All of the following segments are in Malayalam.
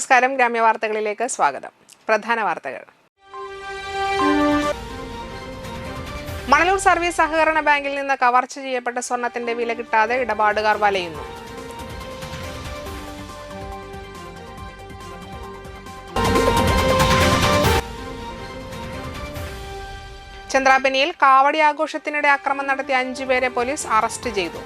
നമസ്കാരം, ഗ്രാമ്യ വാർത്തകളിലേക്ക് സ്വാഗതം. പ്രധാന വാർത്തകൾ. മണലൂർ സർവീസ് സഹകരണ ബാങ്കിൽ നിന്ന് കവർച്ച ചെയ്യപ്പെട്ട സ്വർണത്തിന്റെ വില കിട്ടാതെ ഇടപാടുകാർ വലയുന്നു. ചന്ദ്രാപിനിയിൽ കാവടി ആഘോഷത്തിനിടെ അക്രമം നടത്തിയ 5 പേരെ പോലീസ് അറസ്റ്റ് ചെയ്തു.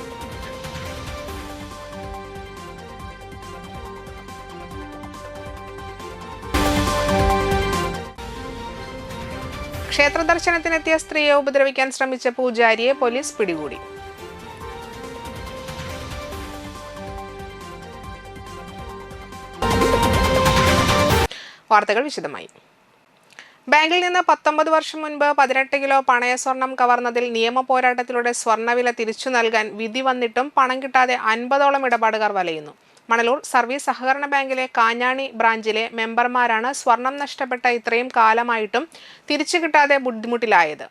ക്ഷേത്ര ദർശനത്തിനെത്തിയ സ്ത്രീയെ ഉപദ്രവിക്കാൻ ശ്രമിച്ച പൂജാരിയെ പോലീസ് പിടികൂടി. വാർത്തകൾ വിശദമായി. ബാങ്കിൽ നിന്ന് 19 വർഷം മുൻപ് 18 കിലോ പണയ സ്വർണം കവർന്നതിൽ നിയമ പോരാട്ടത്തിലൂടെ സ്വർണ്ണവില തിരിച്ചു നൽകാൻ വിധി വന്നിട്ടും പണം കിട്ടാതെ 50ഓളം ഇടപാടുകാർ വലയുന്നു. മണലൂർ സർവീസ് സഹകരണ ബാങ്കിലെ കാഞ്ഞാണി ബ്രാഞ്ചിലെ മെമ്പർമാരാണ് സ്വർണം നഷ്ടപ്പെട്ട ഇത്രയും കാലമായിട്ടും തിരിച്ചു കിട്ടാതെ ബുദ്ധിമുട്ടിലായത്.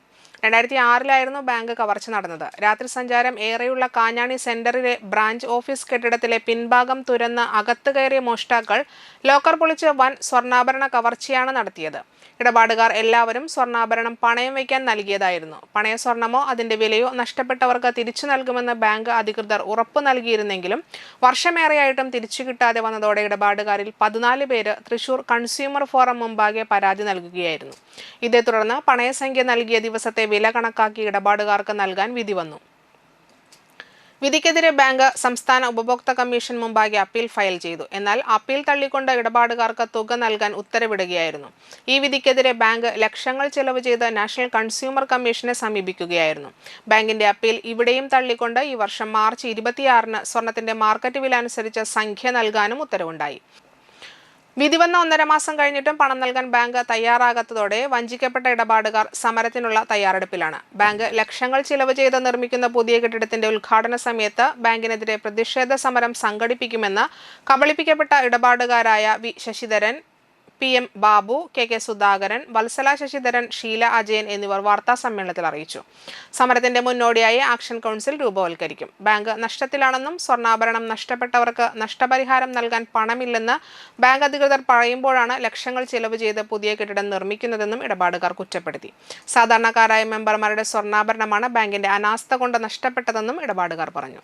2006 ബാങ്ക് കവർച്ച നടന്നത്. രാത്രി സഞ്ചാരം ഏറെയുള്ള കാഞ്ഞാണി സെന്ററിലെ ബ്രാഞ്ച് ഓഫീസ് കെട്ടിടത്തിലെ പിൻഭാഗം തുരന്ന് അകത്ത് കയറിയ മോഷ്ടാക്കൾ ലോക്കർ പൊളിച്ച് വൻ സ്വർണ്ണാഭരണ കവർച്ചയാണ് നടത്തിയത്. ഇടപാടുകാർ എല്ലാവരും സ്വർണ്ണാഭരണം പണയം വയ്ക്കാൻ നൽകിയതായിരുന്നു. പണയ സ്വർണമോ അതിന്റെ വിലയോ നഷ്ടപ്പെട്ടവർക്ക് തിരിച്ചു നൽകുമെന്ന് ബാങ്ക് അധികൃതർ ഉറപ്പു നൽകിയിരുന്നെങ്കിലും വർഷമേറെയായിട്ടും തിരിച്ചു കിട്ടാതെ വന്നതോടെ ഇടപാടുകാരിൽ 14 പേര് തൃശൂർ കൺസ്യൂമർ ഫോറം മുമ്പാകെ പരാതി നൽകുകയായിരുന്നു. ഇതേ തുടർന്ന് പണയസംഖ്യ നൽകിയ ദിവസത്തെ വില കണക്കാക്കി ഇടപാടുകാർക്ക് നൽകാൻ വിധി വന്നു. വിധിക്കെതിരെ ബാങ്ക് സംസ്ഥാന ഉപഭോക്തൃ കമ്മീഷൻ മുമ്പാകെ അപ്പീൽ ഫയൽ ചെയ്തു. എന്നാൽ അപ്പീൽ തള്ളിക്കൊണ്ട് ഇടപാടുകാർക്ക് തുക നൽകാൻ ഉത്തരവിടുകയായിരുന്നു. ഈ വിധിക്കെതിരെ ബാങ്ക് ലക്ഷങ്ങൾ ചെലവ് ചെയ്ത് നാഷണൽ കൺസ്യൂമർ കമ്മീഷനെ സമീപിക്കുകയായിരുന്നു. ബാങ്കിന്റെ അപ്പീൽ ഇവിടെയും തള്ളിക്കൊണ്ട് ഈ വർഷം മാർച്ച് 26-ന് സ്വർണത്തിന്റെ മാർക്കറ്റ് വില അനുസരിച്ച് സംഖ്യ നൽകാനും ഉത്തരവുണ്ടായി. വിധി വന്ന 1.5 മാസം കഴിഞ്ഞിട്ടും പണം നൽകാൻ ബാങ്ക് തയ്യാറാകാത്തതോടെ വഞ്ചിക്കപ്പെട്ട ഇടപാടുകാർ സമരത്തിനുള്ള തയ്യാറെടുപ്പിലാണ്. ബാങ്ക് ലക്ഷങ്ങൾ ചിലവ് ചെയ്ത് നിർമ്മിക്കുന്ന പുതിയ കെട്ടിടത്തിന്റെ ഉദ്ഘാടന സമയത്ത് ബാങ്കിനെതിരെ പ്രതിഷേധ സമരം സംഘടിപ്പിക്കുമെന്ന് കബളിപ്പിക്കപ്പെട്ട ഇടപാടുകാരായ V Sasidharan, PM Babu, KK Sudhakaran, Vatsala Sasidharan, Sheela Ajayan എന്നിവർ വാർത്താ സമ്മേളനത്തിൽ അറിയിച്ചു. സമരത്തിന്റെ മുന്നോടിയായി ആക്ഷൻ കൗൺസിൽ രൂപവൽക്കരിക്കും. ബാങ്ക് നഷ്ടത്തിലാണെന്നും സ്വർണ്ണാഭരണം നഷ്ടപ്പെട്ടവർക്ക് നഷ്ടപരിഹാരം നൽകാൻ പണമില്ലെന്ന് ബാങ്ക് അധികൃതർ പറയുമ്പോഴാണ് ലക്ഷങ്ങൾ ചിലവ് ചെയ്ത് പുതിയ കെട്ടിടം നിർമ്മിക്കുന്നതെന്നും ഇടപാടുകാർ കുറ്റപ്പെടുത്തി. സാധാരണക്കാരായ മെമ്പർമാരുടെ സ്വർണ്ണാഭരണമാണ് ബാങ്കിന്റെ അനാസ്ഥ കൊണ്ട് നഷ്ടപ്പെട്ടതെന്നും ഇടപാടുകാർ പറഞ്ഞു.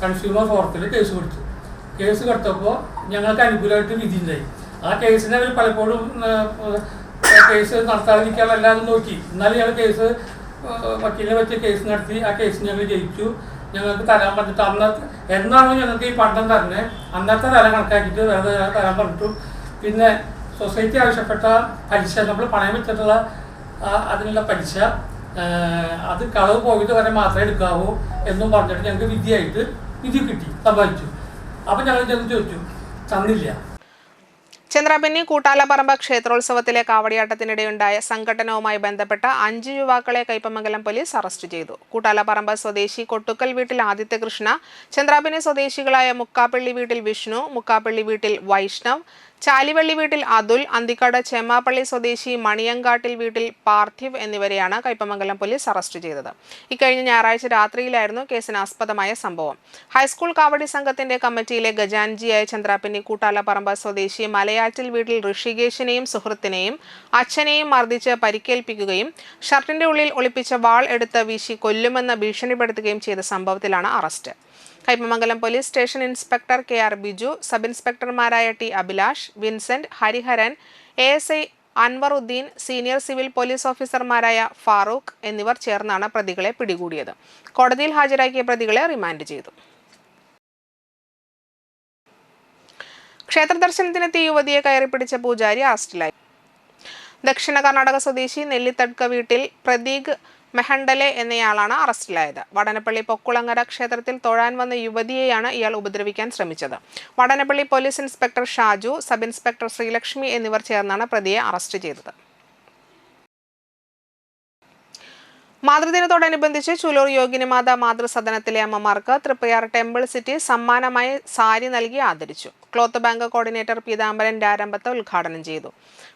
കൺസ്യൂമർ ഫോറത്തിൽ കേസ് കൊടുത്തപ്പോൾ ഞങ്ങൾക്ക് അനുകൂലമായിട്ട് വിധി ഉണ്ടായി. ആ കേസിനെ അവർ പലപ്പോഴും കേസ് നടത്താതിരിക്കാൻ എല്ലാവരും നോക്കി. എന്നാലും ഞങ്ങൾ കേസ് വക്കീലിനെ വെച്ച് കേസ് നടത്തി. ആ കേസ് ഞങ്ങൾ ജയിച്ചു. ഞങ്ങൾക്ക് തരാൻ പറഞ്ഞിട്ട് എന്നാണോ ഞങ്ങൾക്ക് ഈ പണ്ടം തരുന്നത് അന്നത്തെ തല കണക്കാക്കിയിട്ട് വേറെ തരാൻ പറഞ്ഞിട്ടു. പിന്നെ സൊസൈറ്റി ആവശ്യപ്പെട്ട പലിശ, നമ്മൾ പണയം വെച്ചിട്ടുള്ള അതിനുള്ള പലിശ അത് കളവ് പോയിട്ട് വരെ മാത്രമേ എടുക്കാവൂ എന്നും പറഞ്ഞിട്ട് ഞങ്ങൾക്ക് വിധി കിട്ടി, സംഭവിച്ചു. അപ്പം ഞങ്ങൾ ചെന്ന് ചോദിച്ചു, തന്നില്ല. ചന്ദ്രാപിന്നി കൂട്ടാലപ്പറമ്പ് ക്ഷേത്രോത്സവത്തിലെ കാവടിയാട്ടത്തിനിടെയുണ്ടായ സംഘട്ടനവുമായി ബന്ധപ്പെട്ട 5 യുവാക്കളെ കയ്പമംഗലം പോലീസ് അറസ്റ്റ് ചെയ്തു. കൂട്ടാലപ്പറമ്പ് സ്വദേശി കൊട്ടുക്കൽ വീട്ടിൽ ആദിത്യകൃഷ്ണ, ചന്ദ്രാപിന്നി സ്വദേശികളായ മുക്കാപ്പള്ളി വീട്ടിൽ വിഷ്ണു, മുക്കാപ്പള്ളി വീട്ടിൽ വൈഷ്ണവ്, ചാലിവള്ളി വീട്ടിൽ അതുൽ, അന്തിക്കാട് ചെമ്മാപ്പള്ളി സ്വദേശി മണിയങ്കാട്ടിൽ വീട്ടിൽ പാർത്ഥിവ് എന്നിവരെയാണ് കയ്പമംഗലം പോലീസ് അറസ്റ്റ് ചെയ്തത്. ഇക്കഴിഞ്ഞ ഞായറാഴ്ച രാത്രിയിലായിരുന്നു കേസിനാസ്പദമായ സംഭവം. ഹൈസ്കൂൾ കാവടി സംഘത്തിന്റെ കമ്മിറ്റിയിലെ ഗജാൻജിയായ ചന്ദ്രാപിന്നി കൂട്ടാലപ്പറമ്പ് സ്വദേശി മലയാറ്റിൽ വീട്ടിൽ ഋഷികേശിനെയും സുഹൃത്തിനെയും അച്ഛനെയും മർദ്ദിച്ച് പരിക്കേൽപ്പിക്കുകയും ഷർട്ടിന്റെ ഉള്ളിൽ ഒളിപ്പിച്ച വാൾ എടുത്ത് വീശി കൊല്ലുമെന്ന് ഭീഷണിപ്പെടുത്തുകയും ചെയ്ത സംഭവത്തിലാണ് arrest. Kaipamangalam police station inspector KR Biju, sub ഇൻസ്പെക്ടർമാരായ T Abhilash, Vincent, Hariharan, ASI Anvaruddin, senior civil police ഓഫീസർമാരായ ഫാറൂഖ് എന്നിവർ ചേർന്നാണ് പ്രതികളെ പിടികൂടിയത്. കോടതിയിൽ ഹാജരാക്കിയ പ്രതികളെ റിമാൻഡ് ചെയ്തു. ക്ഷേത്ര ദർശനത്തിനെത്തിയ യുവതിയെ കയറിപ്പിടിച്ച പൂജാരി അറസ്റ്റിലായി. ദക്ഷിണ കർണാടക സ്വദേശി നെല്ലിത്തഡ്ക വീട്ടിൽ പ്രതീക് മെഹണ്ടലെ എന്നയാളാണ് അറസ്റ്റിലായത്. വടനപ്പള്ളി പൊക്കുളങ്ങര ക്ഷേത്രത്തിൽ തൊഴാൻ വന്ന യുവതിയെയാണ് ഇയാൾ ഉപദ്രവിക്കാൻ ശ്രമിച്ചത്. Vadanappally police inspector Shaju, sub inspector Sreelakshmi എന്നിവർ ചേർന്നാണ് പ്രതിയെ അറസ്റ്റ് ചെയ്തത്. മാതൃദിനത്തോടനുബന്ധിച്ച് ചുലൂർ യോഗിനിമാത മാതൃസദനത്തിലെ അമ്മമാർക്ക് തൃപ്പയാർ ടെമ്പിൾ സിറ്റി സമ്മാനമായി സാരി നൽകി ആദരിച്ചു. Cloth bank coordinator Peethambaran Rarambath ഉദ്ഘാടനം ചെയ്തു.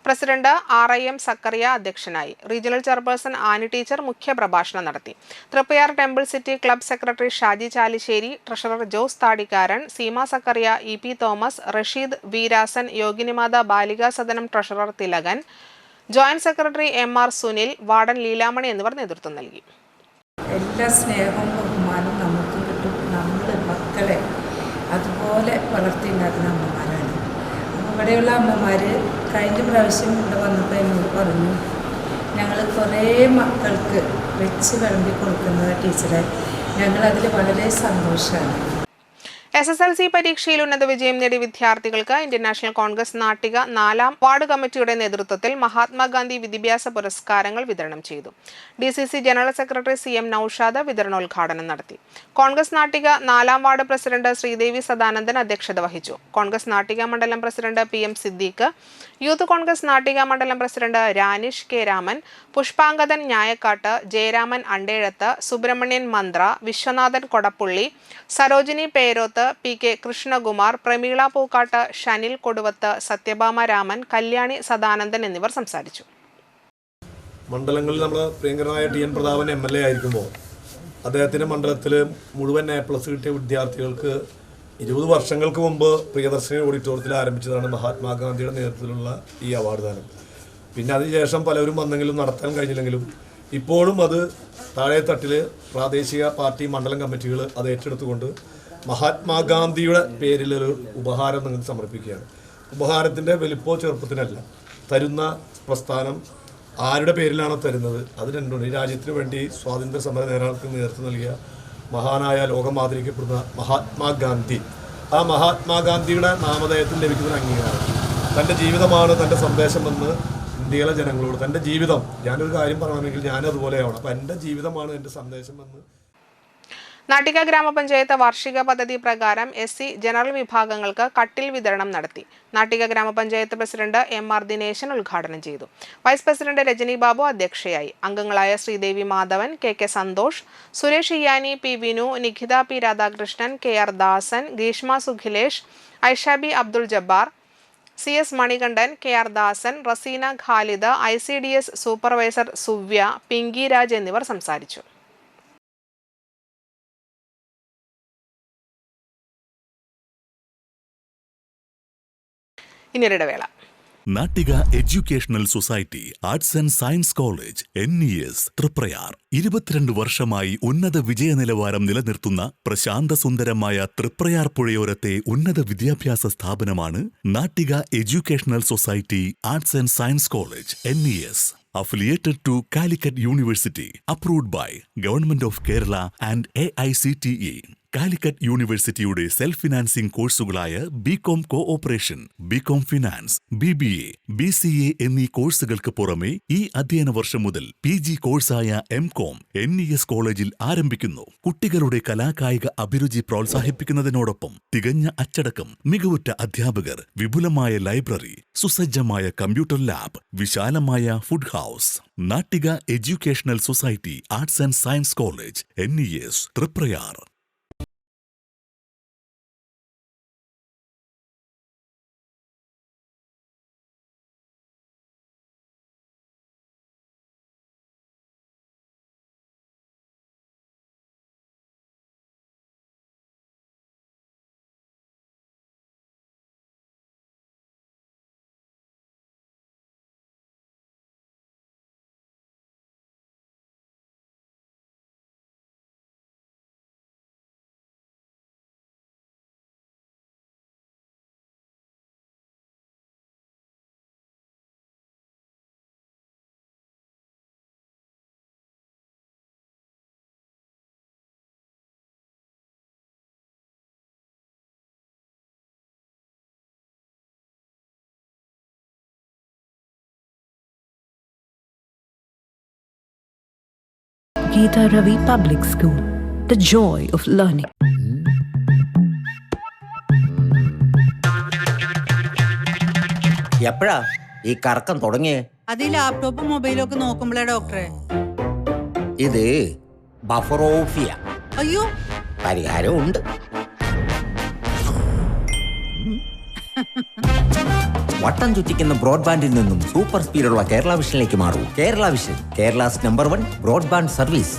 പ്രസിഡന്റ് RIM സക്കറിയ അധ്യക്ഷനായി. റീജിയണൽ ചെയർപേഴ്സൺ ആനി ടീച്ചർ മുഖ്യപ്രഭാഷണം നടത്തി. Triprayar temple city club secretary Shaji Chalissery, treasurer Jose Thadikkaran, Seema Sakkariya, EP Thomas, Rasheed Veerasan, Yoginimatha Balika Sadanam treasurer Thilakan, joint secretary MR Sunil, warden Leelamani എന്നിവർ നേതൃത്വം നൽകി. എല്ലാ സ്നേഹവും ബഹുമാനവും നമുക്ക് കിട്ടും. നമ്മുടെ മക്കളെ അതുപോലെ വളർത്തിയുണ്ടാക്കുന്ന അമ്മമാരാണ്. അപ്പോൾ ഇവിടെയുള്ള അമ്മമാർ കഴിഞ്ഞ പ്രാവശ്യം ഇവിടെ വന്നപ്പോൾ എന്നോട് പറഞ്ഞു, ഞങ്ങൾ കുറേ മക്കൾക്ക് വെച്ച് വിളമ്പി കൊടുക്കുന്നത് ടീച്ചറെ, ഞങ്ങളതിൽ വളരെ സന്തോഷമാണ്. SSLC പരീക്ഷയിൽ ഉന്നത വിജയം നേടിയ വിദ്യാർത്ഥികൾക്ക് ഇന്ത്യൻ നാഷണൽ കോൺഗ്രസ് നാട്ടിക 4ാം വാർഡ് കമ്മിറ്റിയുടെ നേതൃത്വത്തിൽ മഹാത്മാഗാന്ധി വിദ്യാഭ്യാസ പുരസ്കാരങ്ങൾ വിതരണം ചെയ്തു. DCC general secretary CM Noushad വിതരണോദ്ഘാടനം നടത്തി. കോൺഗ്രസ് നാട്ടിക 4ാം വാർഡ് പ്രസിഡന്റ് ശ്രീദേവി സദാനന്ദൻ അധ്യക്ഷത വഹിച്ചു. കോൺഗ്രസ് നാട്ടിക മണ്ഡലം president PM Siddique, youth Congress Nattika മണ്ഡലം president Ranish K Raman, Pushpangadan Njayakkatt, Jayaraman Andezhath, Subrahmanyan Manthra, Viswanathan Kodappully, Sarojini Peroth, PK Krishnakumar, Prameela Pookkatt, Shanil Koduvath, Sathyabhama Raman, Kalyani Sadanandan എന്നിവർ സംസാരിച്ചു. മണ്ഡലങ്ങളിൽ നമ്മൾ പ്രിയങ്കരനായ TN പ്രതാപൻ MLA ആയിരിക്കുമ്പോൾ അദ്ദേഹത്തിൻ്റെ മണ്ഡലത്തിൽ മുഴുവൻ A+ കിട്ടിയ വിദ്യാർത്ഥികൾക്ക് 20 വർഷങ്ങൾക്ക് മുമ്പ് പ്രിയദർശിനി ഓഡിറ്റോറിയത്തിൽ ആരംഭിച്ചതാണ് മഹാത്മാഗാന്ധിയുടെ നേതൃത്വത്തിലുള്ള ഈ അവാർഡ് ദാനം. പിന്നെ അതിനുശേഷം പലരും വന്നെങ്കിലും നടത്താൻ കഴിഞ്ഞില്ലെങ്കിലും ഇപ്പോഴും അത് താഴെ തട്ടിൽ പ്രാദേശിക പാർട്ടി മണ്ഡലം കമ്മിറ്റികൾ അത് ഏറ്റെടുത്തുകൊണ്ട് മഹാത്മാഗാന്ധിയുടെ പേരിലൊരു ഉപഹാരം നിങ്ങൾക്ക് സമർപ്പിക്കുകയാണ്. ഉപഹാരത്തിൻ്റെ വലിപ്പോ ചെറുപ്പത്തിനല്ല, തരുന്ന പ്രസ്ഥാനം ആരുടെ പേരിലാണോ തരുന്നത് അത് രണ്ടുണ്ട്. ഈ രാജ്യത്തിന് വേണ്ടി സ്വാതന്ത്ര്യ സമര നേതാക്കൾക്ക് നേതൃത്വം നൽകിയ മഹാനായ ലോകം ആദരിക്കപ്പെടുന്ന മഹാത്മാഗാന്ധി, ആ മഹാത്മാഗാന്ധിയുടെ നാമധേയത്തിൽ ലഭിക്കുന്ന അംഗീകാരം, തൻ്റെ ജീവിതമാണ് തൻ്റെ സന്ദേശമെന്ന് ഇന്ത്യയിലെ ജനങ്ങളോട്, തൻ്റെ ജീവിതം, ഞാനൊരു കാര്യം പറയണമെങ്കിൽ ഞാനതുപോലെയാവണം, അപ്പം എൻ്റെ ജീവിതമാണ് എൻ്റെ സന്ദേശമെന്ന്. നാട്ടിക ഗ്രാമപഞ്ചായത്ത് വാർഷിക പദ്ധതി പ്രകാരം SC ജനറൽ വിഭാഗങ്ങൾക്ക് കട്ടിൽ വിതരണം നടത്തി. നാട്ടിക ഗ്രാമപഞ്ചായത്ത് പ്രസിഡന്റ് MR ദിനേശൻ ഉദ്ഘാടനം ചെയ്തു. വൈസ് പ്രസിഡന്റ് രജനി ബാബു അധ്യക്ഷയായി. അംഗങ്ങളായ Sreedevi Madhavan, KK Santhosh, Suresh Iyani, P Vinu, Nikhitha P Radhakrishnan, KR Dasan, Greeshma Sukhilesh, Aishabi Abdul Jabbar, CS Manikandan, KR Dasan, Raseena Khalid, ICDS supervisor Suvya, Pinky Raj എന്നിവർ സംസാരിച്ചു. ഇനിയൊരിടവേള. Nattika educational society arts and science college NES Triprayar 22 വർഷമായി ഉന്നത വിജയ നിലവാരം നിലനിർത്തുന്ന പ്രശാന്ത സുന്ദരമായ തൃപ്രയാർ പുഴയോരത്തെ ഉന്നത വിദ്യാഭ്യാസ സ്ഥാപനമാണ് Nattika educational society arts and science college NES. Affiliated to Calicut University, approved by Government of Kerala and AICTE. Calicut യൂണിവേഴ്സിറ്റിയുടെ സെൽഫ് ഫിനാൻസിംഗ് കോഴ്സുകളായ BCom cooperation, BCom finance, BBA, BCA എന്നീ കോഴ്സുകൾക്ക് പുറമെ ഈ അധ്യയന വർഷം മുതൽ PG കോഴ്സായ MCom NES കോളേജിൽ ആരംഭിക്കുന്നു. കുട്ടികളുടെ കലാകായിക അഭിരുചി പ്രോത്സാഹിപ്പിക്കുന്നതിനോടൊപ്പം തികഞ്ഞ അച്ചടക്കം, മികവുറ്റ അധ്യാപകർ, വിപുലമായ ലൈബ്രറി, സുസജ്ജമായ കമ്പ്യൂട്ടർ ലാബ്, വിശാലമായ food house. Nattika educational society arts and science college NES Triprayar. Geeta Ravi Public School, the joy of learning. എപ്പോഴാ ഈ കറക്കം തുടങ്ങിയേ? അത് ഈ ലാപ്ടോപ്പും മൊബൈലും ഒക്കെ നോക്കുമ്പോഴേ ഡോക്ടറെ. ഇത് ബഫറോഫിയ. അയ്യോ, പരിഹാരമുണ്ട്. വട്ടം ചുറ്റിക്കുന്ന ബ്രോഡ്ബാൻഡിൽ നിന്നും സൂപ്പർ സ്പീഡുള്ള കേരള വിഷനിലേക്ക് മാറൂ. Kerala vision, Kerala's number 1 broadband service.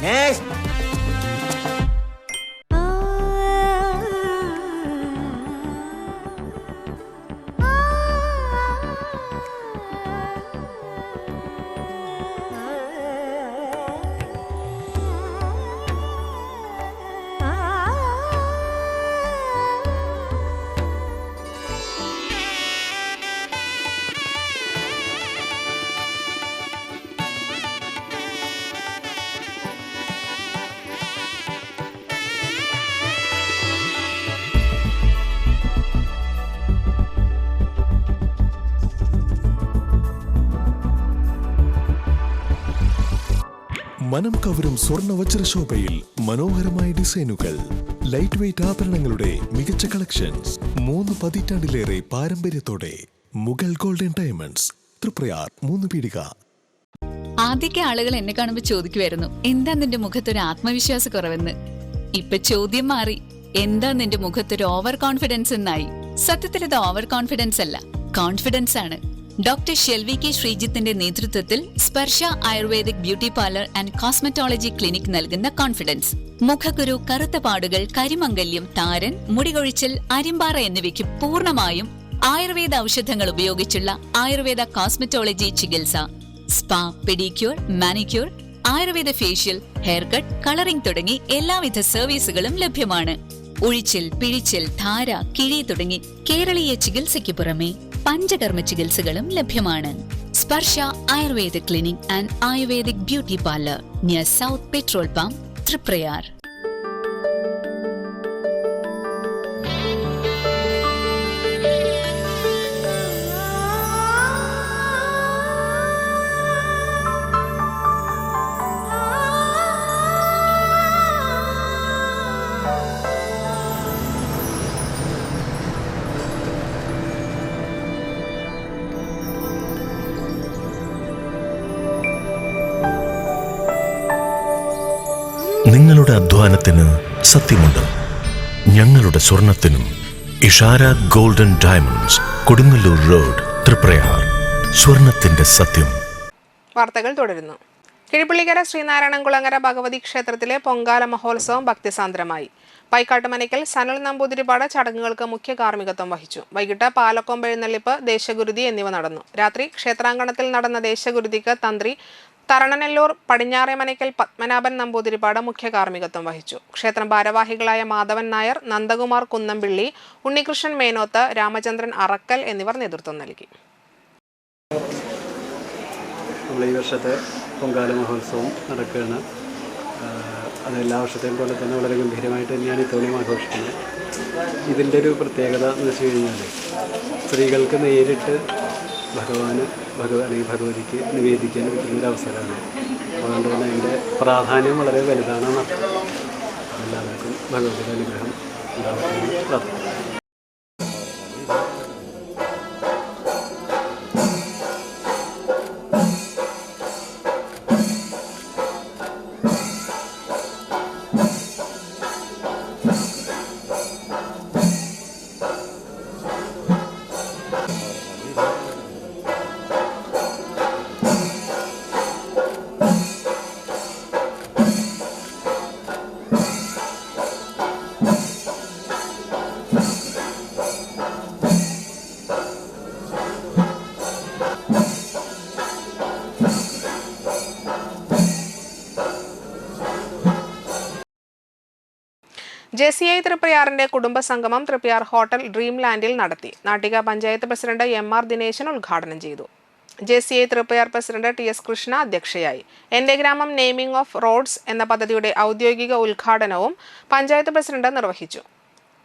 മനം കവരും സ്വർണ്ണ വജ്രശോഭയിൽ മനോഹരമായ ഡിസൈനുകൾ, ലൈറ്റ് വെയ്റ്റ് ആഭരണങ്ങളുടെ മികച്ച കളക്ഷൻസ്, 3 പതിറ്റാണ്ടിലേറെ പാരമ്പര്യത്തോടെ മുഗൾ ഗോൾഡൻ ഡയമണ്ട്സ്, തൃപ്രയാർ 3 പീടിക. ആദ്യമൊക്കെ ആളുകൾ എന്നെ കാണുമ്പോൾ ചോദിക്കുമായിരുന്നു, എന്താ നിന്റെ മുഖത്തൊരു ആത്മവിശ്വാസ കുറവെന്ന്. ഇപ്പൊ ചോദ്യം മാറി, എന്താ നിന്റെ മുഖത്തൊരു ഓവർ കോൺഫിഡൻസ് എന്നായി. സത്യത്തിൽ ഇത് ഓവർ കോൺഫിഡൻസ് അല്ല, കോൺഫിഡൻസ് ആണ്. ഡോക്ടർ ഷെൽവി കെ ശ്രീജിത്തിന്റെ നേതൃത്വത്തിൽ Sparsha ayurvedic beauty parlour and cosmetology clinic നൽകുന്ന കോൺഫിഡൻസ്. മുഖക്കുരു, കറുത്ത പാടുകൾ, കരിമംഗല്യം, താരൻ, മുടികൊഴിച്ചിൽ, അരിമ്പാറ എന്നിവയ്ക്ക് പൂർണ്ണമായും ആയുർവേദ ഔഷധങ്ങൾ ഉപയോഗിച്ചുള്ള ആയുർവേദ കോസ്മെറ്റോളജി ചികിത്സ. Spa, pedicure, manicure, Ayurveda facial, hair cut, colouring തുടങ്ങി എല്ലാവിധ സർവീസുകളും ലഭ്യമാണ്. ഉഴിച്ചിൽ, പിഴിച്ചിൽ, ധാര, കിഴി തുടങ്ങി കേരളീയ ചികിത്സയ്ക്ക് പുറമെ പഞ്ചകർമ്മ ചികിത്സകളും ലഭ്യമാണ്. Sparsha Ayurveda clinic and ayurvedic beauty parlour near south petrol pump, Triprayar. നിങ്ങളുടെ അധ്വാനത്തിന് സത്യമുണ്ട്, ഞങ്ങളുടെ സ്വർണത്തിനും. Ishara golden diamonds, Kodungallur road, Triprayar. സ്വർണത്തിന്റെ സത്യം. വാർത്തകൾ തുടരുന്നു. കിഴിപ്പള്ളിക്കര ശ്രീനാരായണൻകുളങ്ങര ഭഗവതി ക്ഷേത്രത്തിലെ പൊങ്കാല മഹോത്സവം ഭക്തിസാന്ദ്രമായി. പൈക്കാട്ടുമനയ്ക്കൽ സനൽ നമ്പൂതിരിപ്പാട് ചടങ്ങുകൾക്ക് മുഖ്യ കാർമ്മികത്വം വഹിച്ചു. വൈകിട്ട് പാലക്കൊമ്പ് എഴുന്നള്ളിപ്പ്, ദേശഗുരുതി എന്നിവ നടന്നു. രാത്രി ക്ഷേത്രാങ്കണത്തിൽ നടന്ന ദേശഗുരുതിക്ക് തന്ത്രി തരണനെല്ലൂർ പടിഞ്ഞാറേമനയ്ക്കൽ പത്മനാഭൻ നമ്പൂതിരിപ്പാട് മുഖ്യ കാർമ്മികത്വം വഹിച്ചു. ക്ഷേത്രം ഭാരവാഹികളായ മാധവൻ നായർ, നന്ദകുമാർ കുന്നംപിള്ളി, ഉണ്ണികൃഷ്ണൻ മേനോത്ത്, രാമചന്ദ്രൻ അറക്കൽ എന്നിവർ നേതൃത്വം നൽകി. നമ്മൾ ഈ വർഷത്തെ പൊങ്കാല മഹോത്സവം നടക്കുകയാണ്. അത് എല്ലാ വർഷത്തെയും പോലെ തന്നെ വളരെ ഗംഭീരമായിട്ട് തന്നെയാണ് ഇത്തവണയും ആഘോഷിക്കുന്നത്. ഇതിൻ്റെ ഒരു പ്രത്യേകത എന്ന് വെച്ച് കഴിഞ്ഞാൽ സ്ത്രീകൾക്ക് നേരിട്ട് അല്ലെങ്കിൽ ഭഗവതിക്ക് നിവേദിക്കാൻ പറ്റുന്നൊരു അവസരമാണ്. അതുകൊണ്ട് തന്നെ അതിൻ്റെ പ്രാധാന്യം വളരെ വലുതാണെന്ന് എല്ലാവർക്കും ഭഗവതിയുടെ അനുഗ്രഹം ഉണ്ടാകുമെന്ന് പ്രാർത്ഥിക്കുന്നു. JCI തൃപ്രയാറിന്റെ കുടുംബസംഗമം തൃപ്രയാർ ഹോട്ടൽ ഡ്രീം ലാൻഡിൽ നടത്തി. നാട്ടിക പഞ്ചായത്ത് പ്രസിഡന്റ് MR ദിനേശൻ ഉദ്ഘാടനം ചെയ്തു. JCI Triprayar president TS Krishna അധ്യക്ഷയായി. എന്റെ ഗ്രാമം നെയിമിംഗ് ഓഫ് റോഡ്സ് എന്ന പദ്ധതിയുടെ ഔദ്യോഗിക ഉദ്ഘാടനവും പഞ്ചായത്ത് പ്രസിഡന്റ് നിർവഹിച്ചു.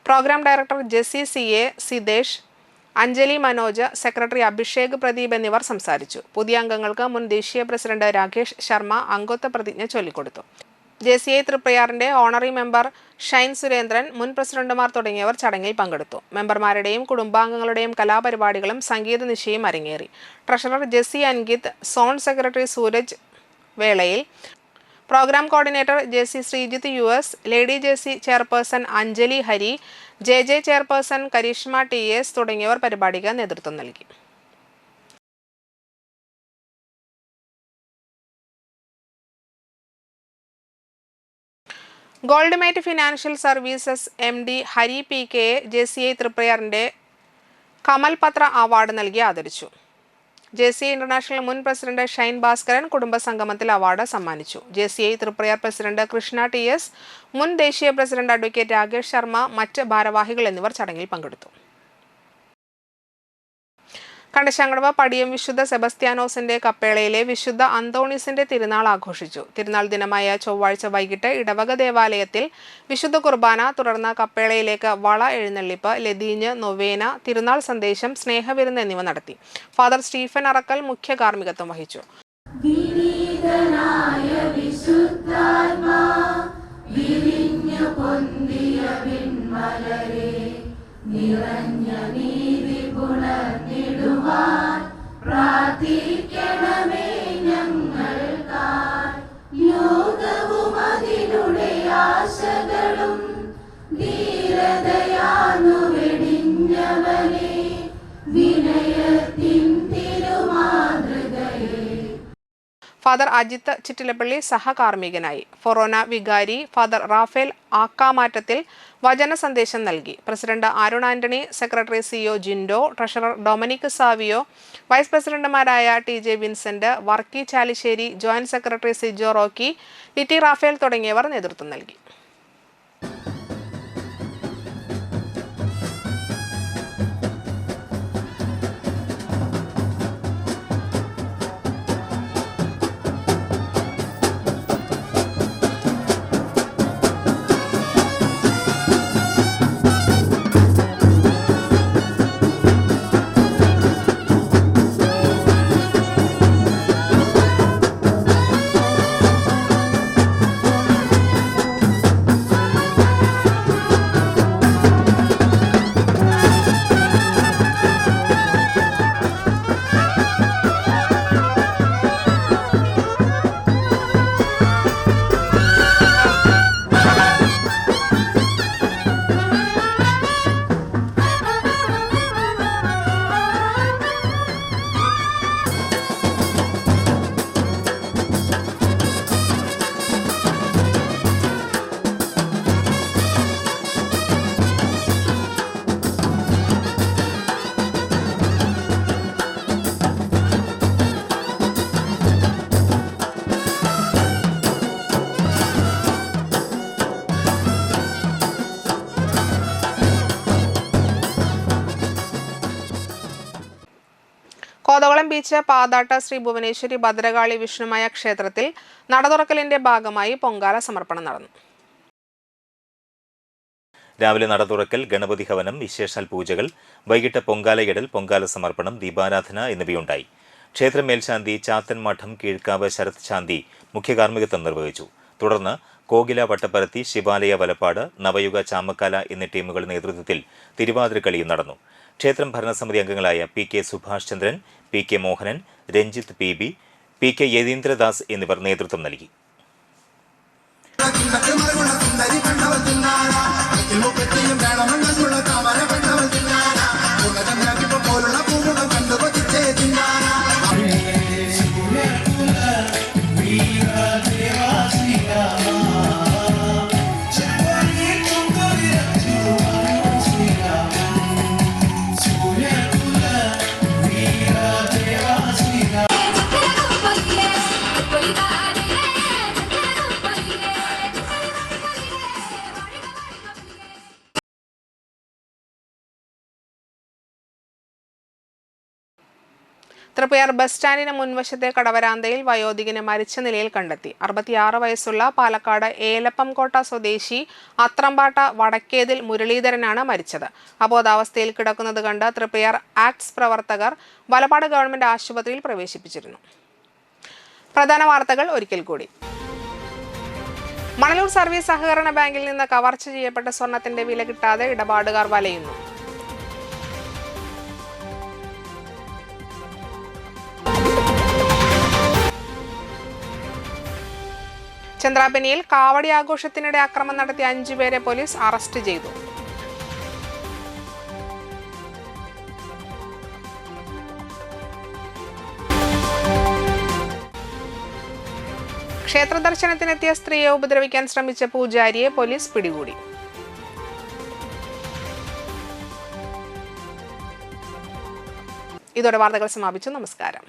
Programme director JC CA Sidesh, Anjali Manoj, secretary Abhishek Pradeep എന്നിവർ സംസാരിച്ചു. പുതിയ അംഗങ്ങൾക്ക് മുൻ ദേശീയ പ്രസിഡന്റ് രാകേഷ് ശർമ്മ അംഗത്വ പ്രതിജ്ഞ ചൊല്ലിക്കൊടുത്തു. JCI തൃപ്രയാറിന്റെ ഓണറി മെമ്പർ ഷൈൻ സുരേന്ദ്രൻ, മുൻ പ്രസിഡന്റുമാർ തുടങ്ങിയവർ ചടങ്ങിൽ പങ്കെടുത്തു. മെമ്പർമാരുടെയും കുടുംബാംഗങ്ങളുടെയും കലാപരിപാടികളും സംഗീത നിശയും അരങ്ങേറി. Treasurer JC Ankit, zone secretary Sooraj വേളയിൽ, programme coordinator JC Sreejith US, lady JC chairperson Anjali Hari, JJ chairperson Karishma TS തുടങ്ങിയവർ പരിപാടിക്ക് നേതൃത്വം നൽകി. Goldmate financial services MD Hari PK JCI തൃപ്രയാറിന്റെ കമൽ പത്ര അവാർഡ് നൽകി ആദരിച്ചു. JCI ഇന്റർനാഷണൽ മുൻ പ്രസിഡന്റ് ഷൈൻ ഭാസ്കരൻ കുടുംബസംഗമത്തിൽ അവാർഡ് സമ്മാനിച്ചു. JCI Triprayar president Krishna TS, മുൻ ദേശീയ പ്രസിഡന്റ് അഡ്വക്കേറ്റ് രാകേഷ് ശർമ്മ, മറ്റ് ഭാരവാഹികൾ എന്നിവർ ചടങ്ങിൽ പങ്കെടുത്തു. കണ്ടശാങ്കടവ് പടിയം വിശുദ്ധ സെബസ്ത്യാനോസിന്റെ കപ്പേളയിലെ വിശുദ്ധ അന്തോണീസിന്റെ തിരുനാൾ ആഘോഷിച്ചു. തിരുനാൾ ദിനമായ ചൊവ്വാഴ്ച വൈകിട്ട് ഇടവക ദേവാലയത്തിൽ വിശുദ്ധ കുർബാന, തുടർന്ന് കപ്പേളയിലേക്ക് വള എഴുന്നള്ളിപ്പ്, ലതീഞ്ഞ്, നൊവേന, തിരുനാൾ സന്ദേശം, സ്നേഹവിരുന്ന് എന്നിവ നടത്തി. ഫാദർ സ്റ്റീഫൻ അറക്കൽ മുഖ്യ കാർമ്മികത്വം വഹിച്ചു. ഫാദർ അജിത്ത് ചിറ്റിലപ്പള്ളി സഹകാർമ്മികനായി. ഫൊറോന വികാരി ഫാദർ റാഫേൽ ആക്കാമാറ്റത്തിൽ വചന സന്ദേശം നൽകി. President Arun Antony, secretary CO Jindo, treasurer Dominic Savio, vice പ്രസിഡന്റുമാരായ TJ Vincent, Varkey Chalissery, joint secretary Sijo Rocky, Litty Raphael തുടങ്ങിയവർ നേതൃത്വം നൽകി. കോതകുളം ബീച്ച് പാതാട്ട ശ്രീ ഭുവനേശ്വരി ഭദ്രകാളി വിഷ്ണുമായ ക്ഷേത്രത്തിൽ നടതുറക്കലിന്റെ ഭാഗമായി പൊങ്കാല സമർപ്പണം നടന്നു. രാവിലെ നടതുറക്കൽ, ഗണപതി ഹവനം, വിശേഷാൽ പൂജകൾ, വൈകിട്ട് പൊങ്കാലയിടൽ, പൊങ്കാല സമർപ്പണം, ദീപാരാധന എന്നിവയുണ്ടായി. ക്ഷേത്ര മേൽശാന്തി ചാത്തൻ മഠം കീഴ്ക്കാവ് ശരത് ശാന്തി മുഖ്യകാർമ്മികത്വം നിർവഹിച്ചു. തുടർന്ന് കോകില വട്ടപ്പരത്തി, ശിവാലയ വലപ്പാട്, നവയുഗ ചാമക്കാല എന്നീ ടീമുകളുടെ നേതൃത്വത്തിൽ തിരുവാതിരക്കളിയും നടന്നു. ക്ഷേത്രം ഭരണസമിതി അംഗങ്ങളായ PK സുഭാഷ് ചന്ദ്രൻ, PK Mohanan, Ranjith PB, PK Yatheendradas എന്നിവർ നേതൃത്വം നൽകി. തൃപ്പയാർ ബസ് സ്റ്റാൻഡിന് മുൻവശത്തെ കടവരാന്തയിൽ വയോധികനെ മരിച്ച നിലയിൽ കണ്ടെത്തി. 66 വയസ്സുള്ള പാലക്കാട് ഏലപ്പംകോട്ട സ്വദേശി അത്രമ്പാട്ട വടക്കേതിൽ മുരളീധരനാണ് മരിച്ചത്. അബോധാവസ്ഥയിൽ കിടക്കുന്നത് കണ്ട് തൃപ്പയാർ ആക്ട്സ് പ്രവർത്തകർ വലപ്പാട് ഗവൺമെന്റ് ആശുപത്രിയിൽ പ്രവേശിപ്പിച്ചിരുന്നു. പ്രധാന വാർത്തകൾ ഒരിക്കൽ കൂടി. മണലൂർ സർവീസ് സഹകരണ ബാങ്കിൽ നിന്ന് കവർച്ച ചെയ്യപ്പെട്ട സ്വർണത്തിന്റെ വില കിട്ടാതെ ഇടപാടുകാർ വലയുന്നു. ചന്ദ്രാപനിയിൽ കാവടി ആഘോഷത്തിനിടെ അക്രമം നടത്തിയ 5 പേരെ പോലീസ് അറസ്റ്റ് ചെയ്തു. ക്ഷേത്ര ദർശനത്തിനെത്തിയ സ്ത്രീയെ ഉപദ്രവിക്കാൻ ശ്രമിച്ച പൂജാരിയെ പോലീസ് പിടികൂടി. ഇതോടെ വാർത്തകൾ സമാപിച്ചു. നമസ്കാരം.